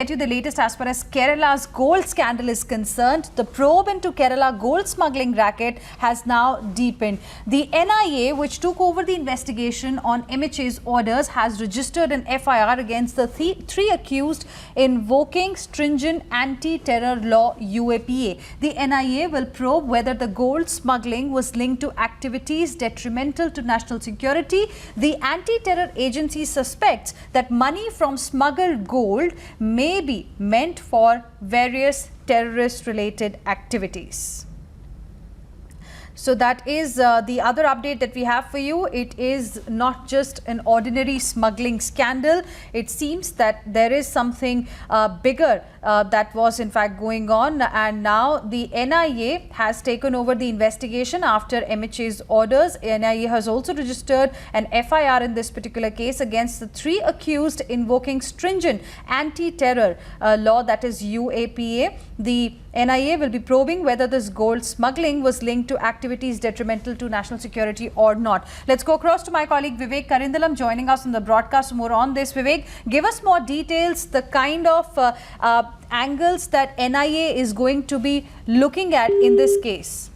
Get you the latest as far as Kerala's gold scandal is concerned. The probe into Kerala gold smuggling racket has now deepened. The NIA, which took over the investigation on MHA's orders, has registered an FIR against the three accused, invoking stringent anti-terror law UAPA. The NIA will probe whether the gold smuggling was linked to activities detrimental to national security. The anti-terror agency suspects that money from smuggled gold may be meant for various terrorist-related activities. So that is the other update that we have for you. It is not just an ordinary smuggling scandal. It seems that there is something bigger that was in fact going on, and now the NIA has taken over the investigation after MHA's orders. NIA has also registered an FIR in this particular case against the three accused, invoking stringent anti-terror law, that is UAPA. The NIA will be probing whether this gold smuggling was linked to activities detrimental to national security or not. Let's go across to my colleague Vivek Karindalam joining us on the broadcast. More on this. Vivek, give us more details, the kind of angles that NIA is going to be looking at in this case.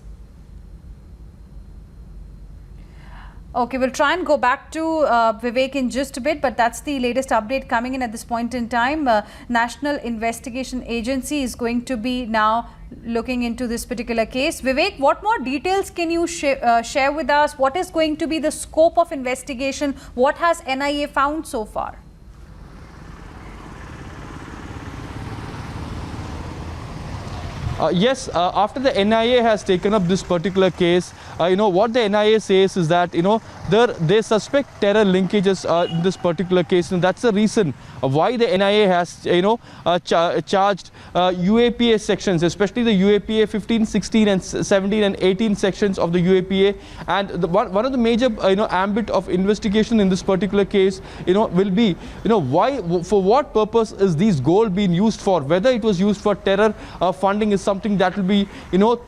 Okay, we'll try and go back to Vivek in just a bit, but that's the latest update coming in at this point in time. National Investigation Agency is going to be now looking into this particular case. Vivek, what more details can you share with us? What is going to be the scope of investigation? What has NIA found so far? Yes, after the NIA has taken up this particular case, what the NIA says is that, they suspect terror linkages in this particular case, and that's the reason why the NIA has, charged UAPA sections, especially the UAPA 15, 16 and 17 and 18 sections of the UAPA. And one of the major, ambit of investigation in this particular case, will be, why, for what purpose is these gold being used for? Whether it was used for terror funding is something that will be,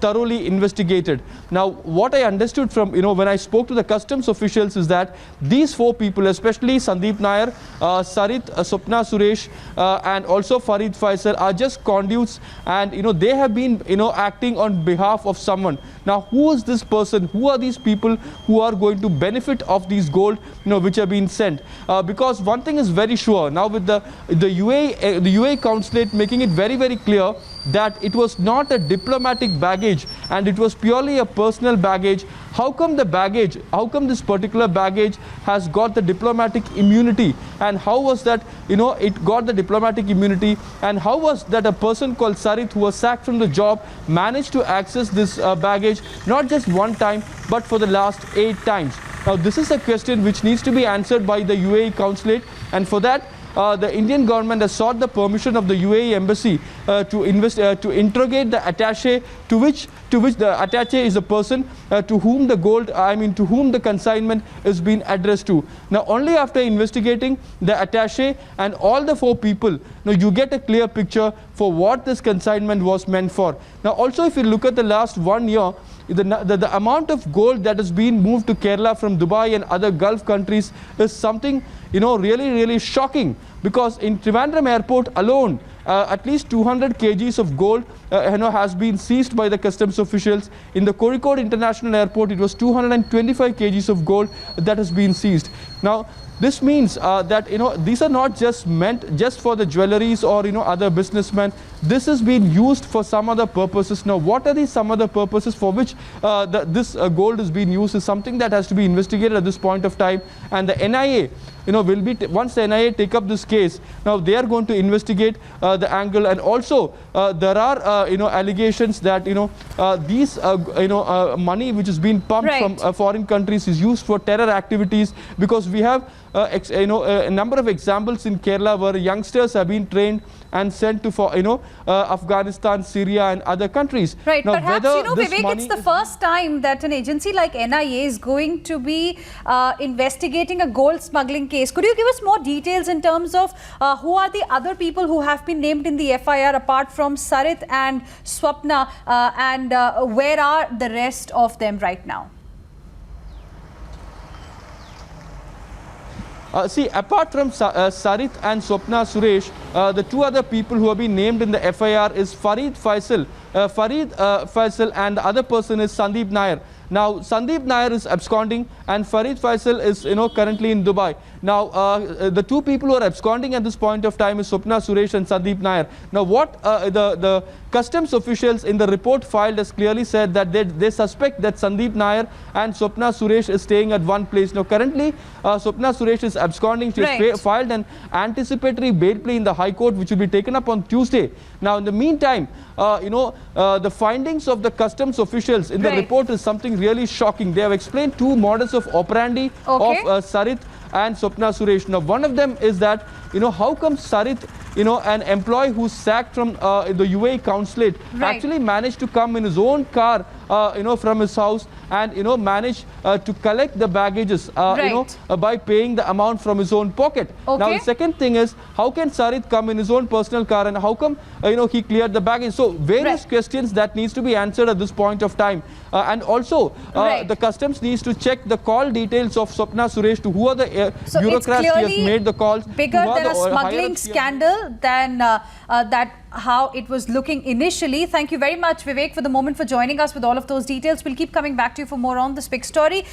thoroughly investigated. Now, what I understood from, when I spoke to the customs officials is that these four people, especially Sandeep Nair, Sarit, Swapna Suresh, and also Farid Faisal, are just conduits, and they have been acting on behalf of someone. Now, who is this person? Who are these people who are going to benefit of these gold which are being sent? Because one thing is very sure now, with the UAE consulate making it very, very clear that it was not a diplomatic baggage and it was purely a personal baggage. How come this particular baggage has got the diplomatic immunity, and how was that it got the diplomatic immunity, and how was that a person called Sarit, who was sacked from the job, managed to access this baggage not just one time but for the last 8 times? Now, this is a question which needs to be answered by the UAE consulate, and for that the Indian government has sought the permission of the UAE embassy to interrogate the attaché, to which the attaché is a person to whom the consignment is being addressed to. Now, only after investigating the attaché and all the 4 people, you get a clear picture for what this consignment was meant for. Now, also, if you look at the last 1 year, the amount of gold that has been moved to Kerala from Dubai and other Gulf countries is something really, really shocking, because in Trivandrum airport alone, at least 200 kgs of gold has been seized by the customs officials. In the Kozhikode International Airport, it was 225 kgs of gold that has been seized. Now, this means that these are not just meant just for the jewelleries or other businessmen. This is being used for some other purposes. Now, what are these some other purposes for which this gold is being used is something that has to be investigated at this point of time. And the NIA, will be once the NIA take up this case, now they are going to investigate the angle, and also there are allegations that these money which is being pumped from foreign countries is used for terror activities, because we have a number of examples in Kerala where youngsters have been trained and sent to Afghanistan, Syria and other countries. Right. Now, perhaps, Vivek, it's the first time that an agency like NIA is going to be investigating a gold smuggling case. Could you give us more details in terms of who are the other people who have been named in the FIR apart from Sarit and Swapna, and where are the rest of them right now? See, apart from Sarit and Swapna Suresh, the two other people who have been named in the FIR is Farid Faisal. Faisal and the other person is Sandeep Nair. Now, Sandeep Nair is absconding and Farid Faisal is, currently in Dubai. Now, the two people who are absconding at this point of time is Swapna Suresh and Sandeep Nair. Now, what the customs officials in the report filed has clearly said that they suspect that Sandeep Nair and Swapna Suresh is staying at one place. Now, currently, Swapna Suresh is absconding. She has filed an anticipatory bail plea in the High Court, which will be taken up on Tuesday. Now, in the meantime, the findings of the customs officials in the report is something really shocking. They have explained two modus of operandi of Sarit and Swapna Suresh. Now, one of them is that, how come Sarit, an employee who's sacked from the UAE consulate, actually managed to come in his own car, from his house and, manage to collect the baggages, by paying the amount from his own pocket. Now, the second thing is, how can Sarit come in his own personal car and how come, he cleared the baggage? So, various questions that needs to be answered at this point of time. And also, the customs needs to check the call details of Swapna Suresh to who are the bureaucrats he has made the calls. Bigger than a smuggling scandal than how it was looking initially. Thank you very much, Vivek, for the moment for joining us with all of those details. We'll keep coming back to you for more on this big story.